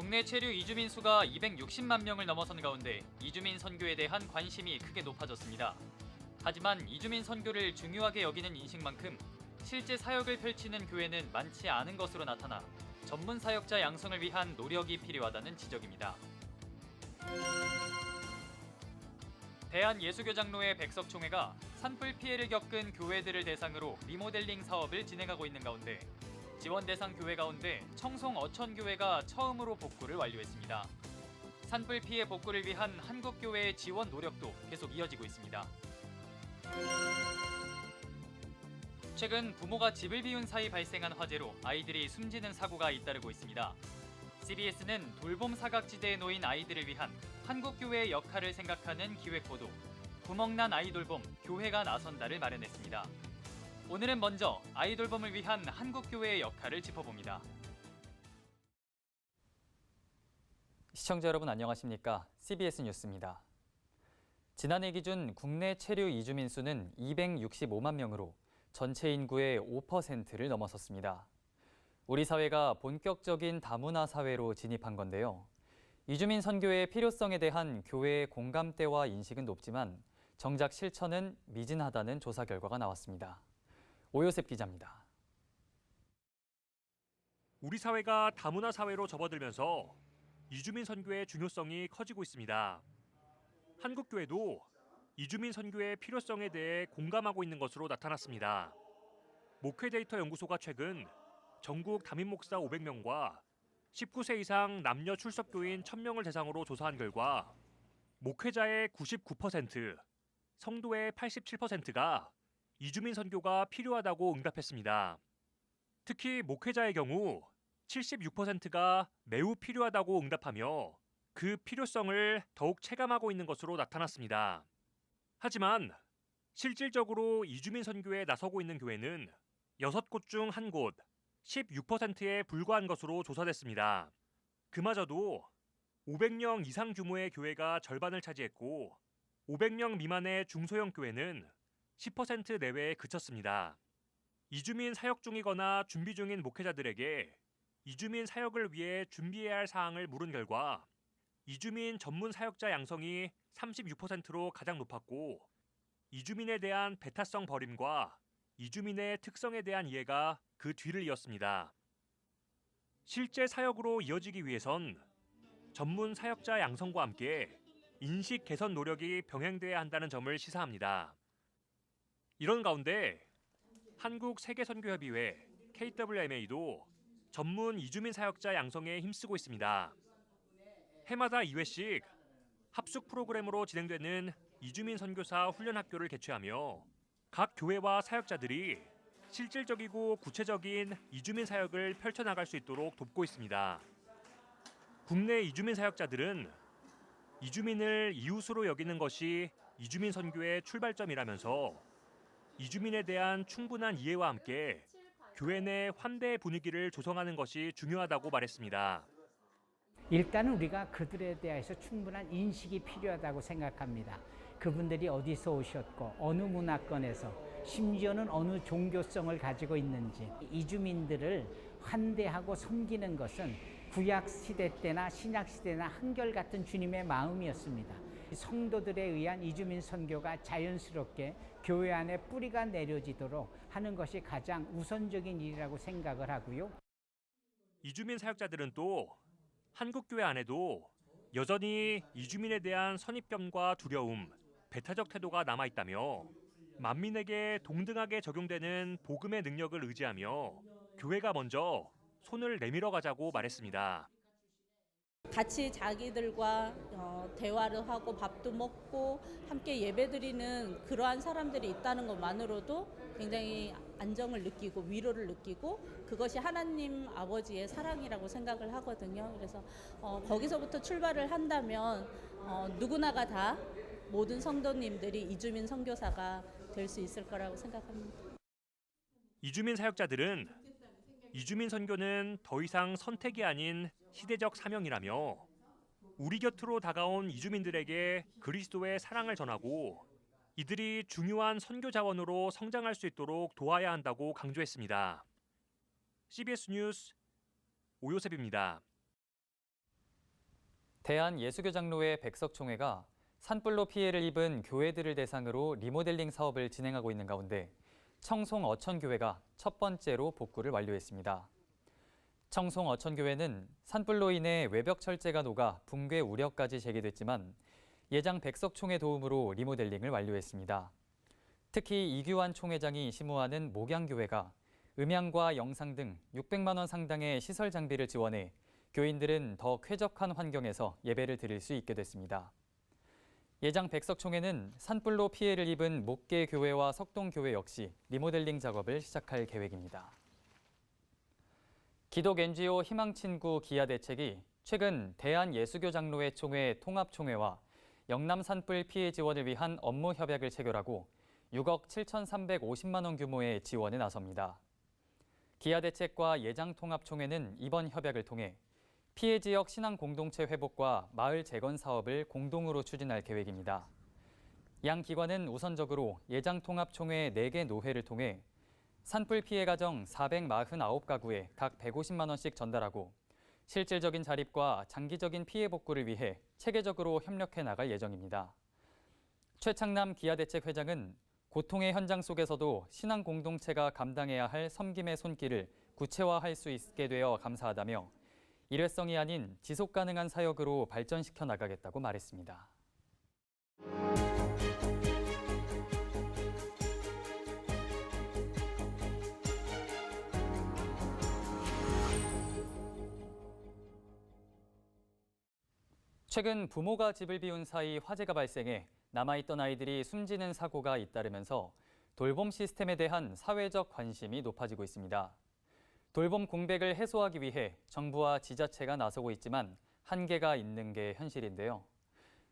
국내 체류 이주민 수가 260만 명을 넘어선 가운데 이주민 선교에 대한 관심이 크게 높아졌습니다. 하지만 이주민 선교를 중요하게 여기는 인식만큼 실제 사역을 펼치는 교회는 많지 않은 것으로 나타나 전문 사역자 양성을 위한 노력이 필요하다는 지적입니다. 대한예수교장로회 백석총회가 산불 피해를 겪은 교회들을 대상으로 리모델링 사업을 진행하고 있는 가운데 지원 대상 교회 가운데 청송 어천교회가 처음으로 복구를 완료했습니다. 산불 피해 복구를 위한 한국교회의 지원 노력도 계속 이어지고 있습니다. 최근 부모가 집을 비운 사이 발생한 화재로 아이들이 숨지는 사고가 잇따르고 있습니다. CBS는 돌봄 사각지대에 놓인 아이들을 위한 한국교회의 역할을 생각하는 기획보도 구멍난 아이돌봄 교회가 나선다를 마련했습니다. 오늘은 먼저 아이돌봄을 위한 한국교회의 역할을 짚어봅니다. 시청자 여러분 안녕하십니까? CBS 뉴스입니다. 지난해 기준 국내 체류 이주민 수는 265만 명으로 전체 인구의 5%를 넘어섰습니다. 우리 사회가 본격적인 다문화 사회로 진입한 건데요. 이주민 선교의 필요성에 대한 교회의 공감대와 인식은 높지만 정작 실천은 미진하다는 조사 결과가 나왔습니다. 오요셉 기자입니다. 우리 사회가 다문화 사회로 접어들면서 이주민 선교의 중요성이 커지고 있습니다. 한국교회도 이주민 선교의 필요성에 대해 공감하고 있는 것으로 나타났습니다. 목회데이터 연구소가 최근 전국 담임 목사 500명과 19세 이상 남녀 출석교인 1000명을 대상으로 조사한 결과 목회자의 99%, 성도의 87%가 이주민 선교가 필요하다고 응답했습니다. 특히 목회자의 경우 76%가 매우 필요하다고 응답하며 그 필요성을 더욱 체감하고 있는 것으로 나타났습니다. 하지만 실질적으로 이주민 선교에 나서고 있는 교회는 6곳 중 1곳, 16%에 불과한 것으로 조사됐습니다. 그마저도 500명 이상 규모의 교회가 절반을 차지했고 500명 미만의 중소형 교회는 10% 내외에 그쳤습니다. 이주민 사역 중이거나 준비 중인 목회자들에게 이주민 사역을 위해 준비해야 할 사항을 물은 결과 이주민 전문 사역자 양성이 36%로 가장 높았고 이주민에 대한 배타성 버림과 이주민의 특성에 대한 이해가 그 뒤를 이었습니다. 실제 사역으로 이어지기 위해선 전문 사역자 양성과 함께 인식 개선 노력이 병행돼야 한다는 점을 시사합니다. 이런 가운데 한국세계선교협의회 KWMA도 전문 이주민 사역자 양성에 힘쓰고 있습니다. 해마다 2회씩 합숙 프로그램으로 진행되는 이주민 선교사 훈련학교를 개최하며 각 교회와 사역자들이 실질적이고 구체적인 이주민 사역을 펼쳐나갈 수 있도록 돕고 있습니다. 국내 이주민 사역자들은 이주민을 이웃으로 여기는 것이 이주민 선교의 출발점이라면서 이주민에 대한 충분한 이해와 함께 교회 내 환대 분위기를 조성하는 것이 중요하다고 말했습니다. 일단은 우리가 그들에 대해서 충분한 인식이 필요하다고 생각합니다. 그분들이 어디서 오셨고 어느 문화권에서 심지어는 어느 종교성을 가지고 있는지 이주민들을 환대하고 섬기는 것은 구약 시대 때나 신약 시대나 한결같은 주님의 마음이었습니다. 성도들에 의한 이주민 선교가 자연스럽게 교회 안에 뿌리가 내려지도록 하는 것이 가장 우선적인 일이라고 생각을 하고요. 이주민 사역자들은 또 한국교회 안에도 여전히 이주민에 대한 선입견과 두려움, 배타적 태도가 남아있다며 만민에게 동등하게 적용되는 복음의 능력을 의지하며 교회가 먼저 손을 내밀어 가자고 말했습니다. 같이 자기들과 대화를 하고 밥도 먹고 함께 예배드리는 그러한 사람들이 있다는 것만으로도 굉장히 안정을 느끼고 위로를 느끼고 그것이 하나님 아버지의 사랑이라고 생각을 하거든요. 그래서 거기서부터 출발을 한다면 누구나가 다 모든 성도님들이 이주민 선교사가 될 수 있을 거라고 생각합니다. 이주민 사역자들은 이주민 선교는 더 이상 선택이 아닌 시대적 사명이라며 우리 곁으로 다가온 이주민들에게 그리스도의 사랑을 전하고 이들이 중요한 선교 자원으로 성장할 수 있도록 도와야 한다고 강조했습니다. CBS 뉴스 오요셉입니다. 대한예수교장로회 백석총회가 산불로 피해를 입은 교회들을 대상으로 리모델링 사업을 진행하고 있는 가운데 청송 어천교회가 첫 번째로 복구를 완료했습니다. 청송 어천교회는 산불로 인해 외벽 철제가 녹아 붕괴 우려까지 제기됐지만 예장 백석총회 도움으로 리모델링을 완료했습니다. 특히 이규환 총회장이 심호하는 목양교회가 음향과 영상 등 600만 원 상당의 시설 장비를 지원해 교인들은 더 쾌적한 환경에서 예배를 드릴 수 있게 됐습니다. 예장 백석총회는 산불로 피해를 입은 목계교회와 석동교회 역시 리모델링 작업을 시작할 계획입니다. 기독 NGO 희망친구 기아대책이 최근 대한예수교장로회 총회 통합총회와 영남 산불 피해 지원을 위한 업무 협약을 체결하고 6억 7,350만 원 규모의 지원에 나섭니다. 기아대책과 예장통합총회는 이번 협약을 통해 피해 지역 신앙 공동체 회복과 마을 재건 사업을 공동으로 추진할 계획입니다. 양 기관은 우선적으로 예장통합총회 4개 노회를 통해 산불 피해 가정 449가구에 각 150만 원씩 전달하고 실질적인 자립과 장기적인 피해 복구를 위해 체계적으로 협력해 나갈 예정입니다. 최창남 기아대책 회장은 고통의 현장 속에서도 신앙 공동체가 감당해야 할 섬김의 손길을 구체화할 수 있게 되어 감사하다며 일회성이 아닌 지속 가능한 사역으로 발전시켜 나가겠다고 말했습니다. 최근 부모가 집을 비운 사이 화재가 발생해 남아있던 아이들이 숨지는 사고가 잇따르면서 돌봄 시스템에 대한 사회적 관심이 높아지고 있습니다. 돌봄 공백을 해소하기 위해 정부와 지자체가 나서고 있지만 한계가 있는 게 현실인데요.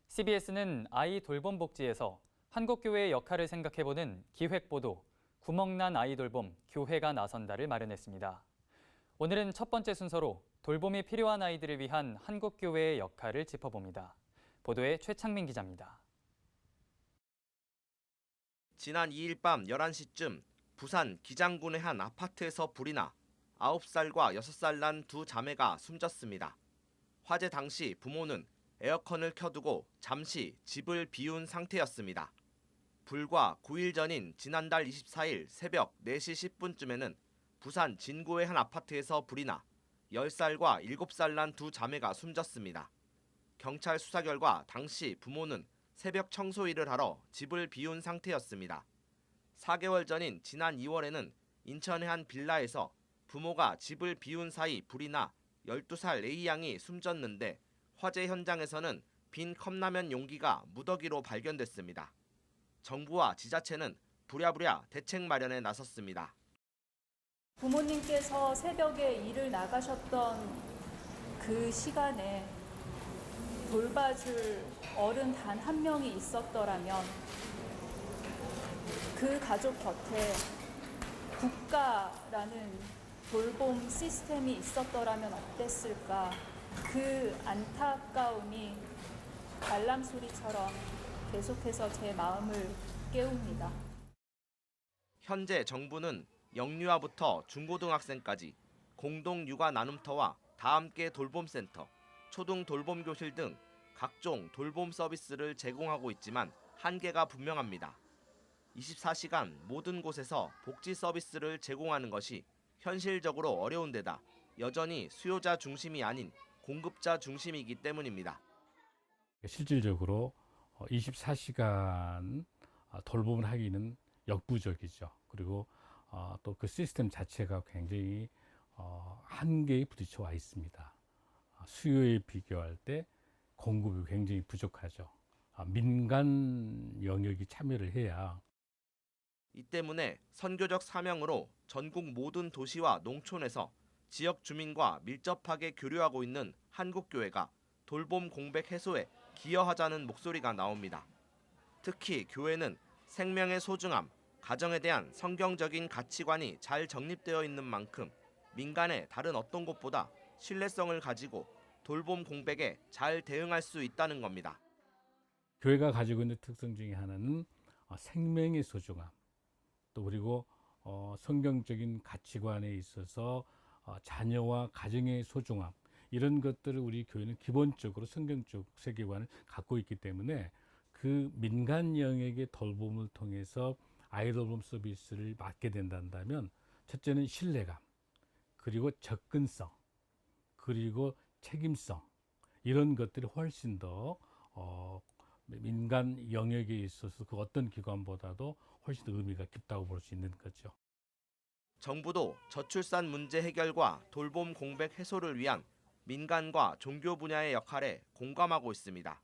CBS는 아이 돌봄 복지에서 한국교회의 역할을 생각해보는 기획보도 구멍난 아이 돌봄 교회가 나선다를 마련했습니다. 오늘은 첫 번째 순서로 돌봄이 필요한 아이들을 위한 한국교회의 역할을 짚어봅니다. 보도에 최창민 기자입니다. 지난 2일 밤 11시쯤 부산 기장군의 한 아파트에서 불이 나 9살과 6살 난 두 자매가 숨졌습니다. 화재 당시 부모는 에어컨을 켜두고 잠시 집을 비운 상태였습니다. 불과 9일 전인 지난달 24일 새벽 4시 10분쯤에는 부산 진구의 한 아파트에서 불이 나 10살과 7살 난 두 자매가 숨졌습니다. 경찰 수사 결과 당시 부모는 새벽 청소 일을 하러 집을 비운 상태였습니다. 4개월 전인 지난 2월에는 인천의 한 빌라에서 부모가 집을 비운 사이 불이 나 12살 A양이 숨졌는데 화재 현장에서는 빈 컵라면 용기가 무더기로 발견됐습니다. 정부와 지자체는 부랴부랴 대책 마련에 나섰습니다. 부모님께서 새벽에 일을 나가셨던 그 시간에 돌봐줄 어른 단 한 명이 있었더라면 그 가족 곁에 국가라는 돌봄 시스템이 있었더라면 어땠을까. 그 안타까움이 알람 소리처럼 계속해서 제 마음을 깨웁니다. 현재 정부는 영유아부터 중고등학생까지 공동 육아 나눔터와 다함께 돌봄센터, 초등 돌봄교실 등 각종 돌봄 서비스를 제공하고 있지만 한계가 분명합니다. 24시간 모든 곳에서 복지 서비스를 제공하는 것이 현실적으로 어려운 데다 여전히 수요자 중심이 아닌 공급자 중심이기 때문입니다. 실질적으로 24시간 돌봄을 하기는 역부족이죠. 그리고 또 그 시스템 자체가 굉장히 한계에 부딪혀 와 있습니다. 수요에 비교할 때 공급이 굉장히 부족하죠. 민간 영역이 참여를 해야. 이 때문에 선교적 사명으로 전국 모든 도시와 농촌에서 지역 주민과 밀접하게 교류하고 있는 한국교회가 돌봄 공백 해소에 기여하자는 목소리가 나옵니다. 특히 교회는 생명의 소중함, 가정에 대한 성경적인 가치관이 잘 정립되어 있는 만큼 민간의 다른 어떤 곳보다 신뢰성을 가지고 돌봄 공백에 잘 대응할 수 있다는 겁니다. 교회가 가지고 있는 특성 중에 하나는 생명의 소중함, 또 그리고 성경적인 가치관에 있어서 자녀와 가정의 소중함, 이런 것들을 우리 교회는 기본적으로 성경적 세계관을 갖고 있기 때문에 그 민간 영역의 돌봄을 통해서 아이 돌봄 서비스를 맡게 된다면 첫째는 신뢰감, 그리고 접근성, 그리고 책임성, 이런 것들이 훨씬 더 민간 영역에 있어서 그 어떤 기관보다도 훨씬 더 의미가 깊다고 볼 수 있는 거죠. 정부도 저출산 문제 해결과 돌봄 공백 해소를 위한 민간과 종교 분야의 역할에 공감하고 있습니다.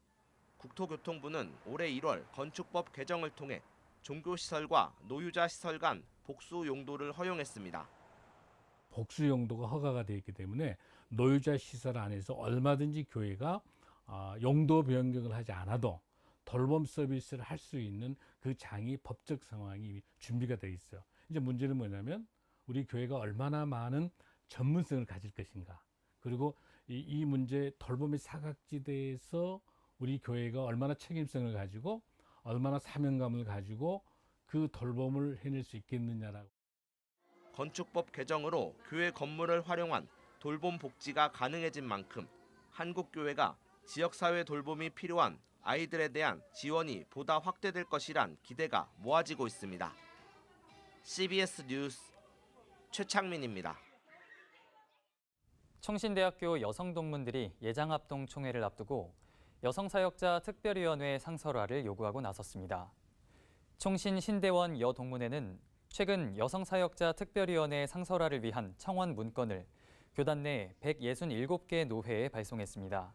국토교통부는 올해 1월 건축법 개정을 통해 종교시설과 노유자 시설 간 복수 용도를 허용했습니다. 복수 용도가 허가가 되어 있기 때문에 노유자 시설 안에서 얼마든지 교회가 용도 변경을 하지 않아도 돌봄 서비스를 할 수 있는 그 장이 법적 상황이 준비가 되어 있어요. 이제 문제는 뭐냐면 우리 교회가 얼마나 많은 전문성을 가질 것인가, 그리고 이 문제 돌봄의 사각지대에서 우리 교회가 얼마나 책임성을 가지고 얼마나 사명감을 가지고 그 돌봄을 해낼 수 있겠느냐라고. 건축법 개정으로 교회 건물을 활용한 돌봄 복지가 가능해진 만큼 한국교회가 지역사회 돌봄이 필요한 아이들에 대한 지원이 보다 확대될 것이란 기대가 모아지고 있습니다. CBS 뉴스 최창민입니다. 총신대학교 여성동문들이 예장합동 총회를 앞두고 여성사역자 특별위원회 상설화를 요구하고 나섰습니다. 총신 신대원 여동문회는 최근 여성사역자 특별위원회 상설화를 위한 청원 문건을 교단 내 167개 노회에 발송했습니다.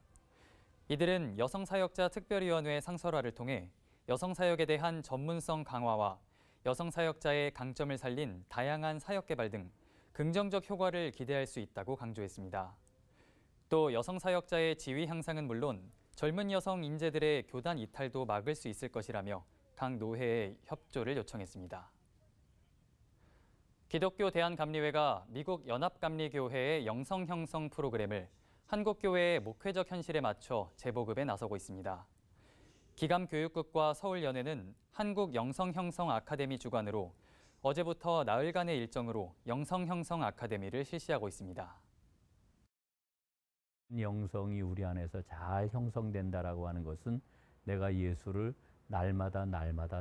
이들은 여성사역자 특별위원회 상설화를 통해 여성사역에 대한 전문성 강화와 여성사역자의 강점을 살린 다양한 사역 개발 등 긍정적 효과를 기대할 수 있다고 강조했습니다. 또 여성사역자의 지위 향상은 물론 젊은 여성 인재들의 교단 이탈도 막을 수 있을 것이라며 각 노회에 협조를 요청했습니다. 기독교 대한감리회가 미국 연합감리교회의 영성 형성 프로그램을 한국교회의 목회적 현실에 맞춰 재보급에 나서고 있습니다. 기감교육국과 서울연회는 한국 영성 형성 아카데미 주관으로 어제부터 나흘간의 일정으로 영성 형성 아카데미를 실시하고 있습니다. 영성이 우리 안에서 잘 형성된다라고 하는 것은 내가 예수를 날마다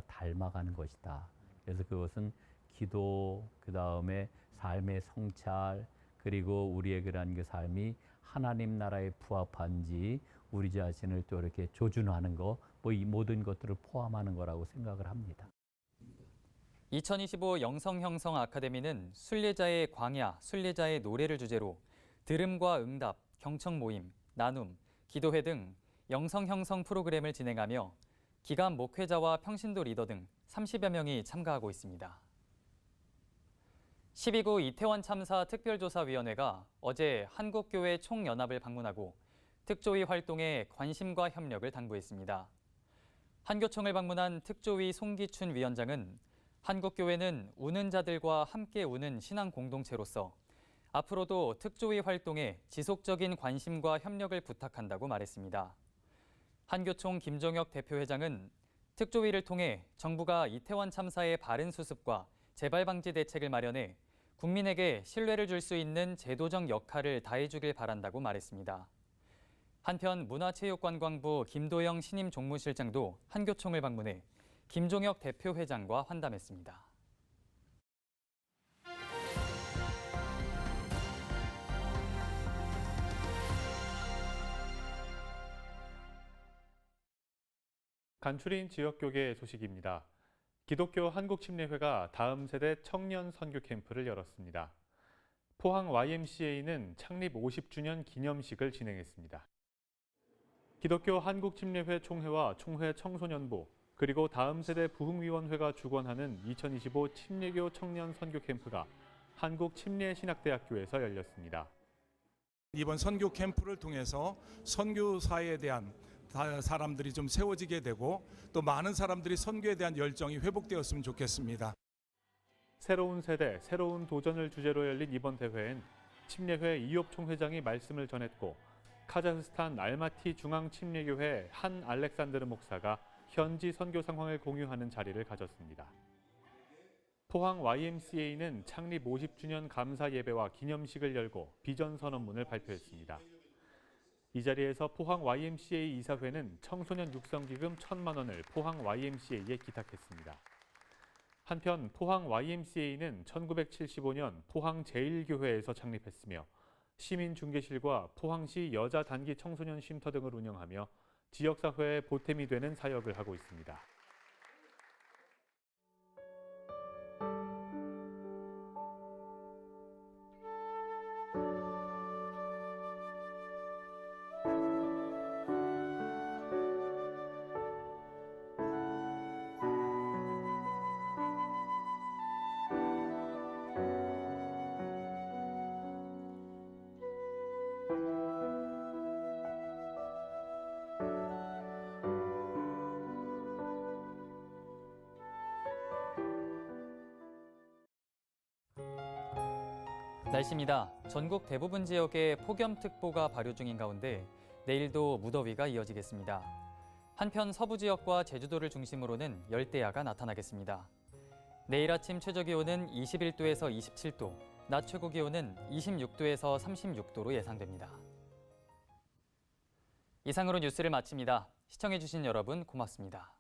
닮아가는 것이다. 그래서 그것은 기도, 그 다음에 삶의 성찰, 그리고 우리의 그러한 그 삶이 하나님 나라에 부합한지 우리 자신을 또 이렇게 조준하는 거, 뭐 이 모든 것들을 포함하는 거라고 생각을 합니다. 2025 영성 형성 아카데미는 순례자의 광야, 순례자의 노래를 주제로 들음과 응답, 경청 모임, 나눔, 기도회 등 영성 형성 프로그램을 진행하며 기감 목회자와 평신도 리더 등 30여 명이 참가하고 있습니다. 12구 이태원 참사 특별조사위원회가 어제 한국교회 총연합을 방문하고 특조위 활동에 관심과 협력을 당부했습니다. 한교총을 방문한 특조위 송기춘 위원장은 한국교회는 우는 자들과 함께 우는 신앙 공동체로서 앞으로도 특조위 활동에 지속적인 관심과 협력을 부탁한다고 말했습니다. 한교총 김종혁 대표회장은 특조위를 통해 정부가 이태원 참사의 바른 수습과 재발 방지 대책을 마련해 국민에게 신뢰를 줄 수 있는 제도적 역할을 다해주길 바란다고 말했습니다. 한편 문화체육관광부 김도영 신임 종무실장도 한교총을 방문해 김종혁 대표회장과 환담했습니다. 간추린 지역교계 소식입니다. 기독교 한국침례회가 다음 세대 청년 선교 캠프를 열었습니다. 포항 YMCA는 창립 50주년 기념식을 진행했습니다. 기독교 한국침례회 총회와 총회 청소년부, 그리고 다음 세대 부흥위원회가 주관하는 2025 침례교 청년 선교 캠프가 한국침례신학대학교에서 열렸습니다. 이번 선교 캠프를 통해서 선교사에 대한 사람들이 좀 세워지게 되고 또 많은 사람들이 선교에 대한 열정이 회복되었으면 좋겠습니다. 새로운 세대, 새로운 도전을 주제로 열린 이번 대회엔 침례회 이홉 총회장이 말씀을 전했고 카자흐스탄 알마티 중앙침례교회 한 알렉산드르 목사가 현지 선교 상황을 공유하는 자리를 가졌습니다. 포항 YMCA는 창립 50주년 감사 예배와 기념식을 열고 비전 선언문을 발표했습니다. 이 자리에서 포항 YMCA 이사회는 청소년 육성기금 1,000만 원을 포항 YMCA에 기탁했습니다. 한편 포항 YMCA는 1975년 포항 제1교회에서 창립했으며 시민중개실과 포항시 여자 단기 청소년 쉼터 등을 운영하며 지역사회의 보탬이 되는 사역을 하고 있습니다. 날씨입니다. 전국 대부분 지역에 폭염특보가 발효 중인 가운데 내일도 무더위가 이어지겠습니다. 한편 서부 지역과 제주도를 중심으로는 열대야가 나타나겠습니다. 내일 아침 최저기온은 21도에서 27도, 낮 최고기온은 26도에서 36도로 예상됩니다. 이상으로 뉴스를 마칩니다. 시청해주신 여러분 고맙습니다.